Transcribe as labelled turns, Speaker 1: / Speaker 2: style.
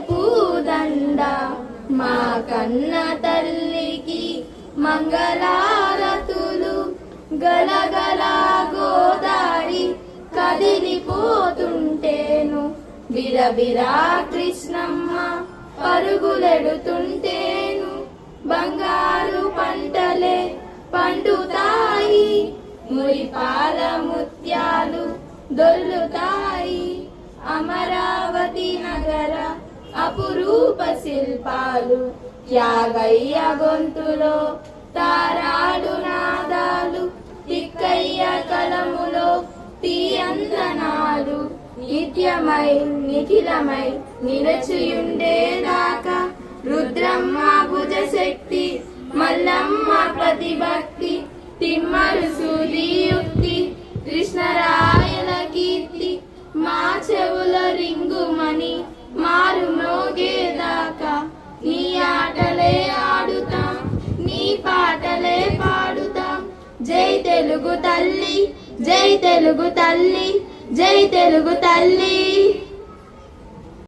Speaker 1: పూదండ మా కన్న తల్లికి మంగళారతులు గలగల గోదారి కదిలిపోతుంటేను బిరబిరా కృష్ణమ్మ పరుగులెడుతుంటేను బంగారు పంటలే పండుతాయి మురిపాల ముత్యాలు దొర్లుతాయి అమరావతి నగర అపురూప శిల్పాలు త్యాగయ్య గొంతులో తారాడు నాదాలు తిక్కయ్య కలములో తీయందనాలు నిత్యమై నిఖిలమై నిలచియుండేదాకా రుద్రమ్మ భుజశక్తి మల్లమ్మ ప్రతిభక్తి తిమ్మరు సూర్యుక్తి కృష్ణరాయల కీర్తి మా చెవుల రింగుమని మారు మ్రోగేదాకా నీ ఆటలే ఆడుతాం నీ పాటలే పాడుతాం జై తెలుగు తల్లి జై తెలుగు తల్లి జై తెలుగు తల్లి.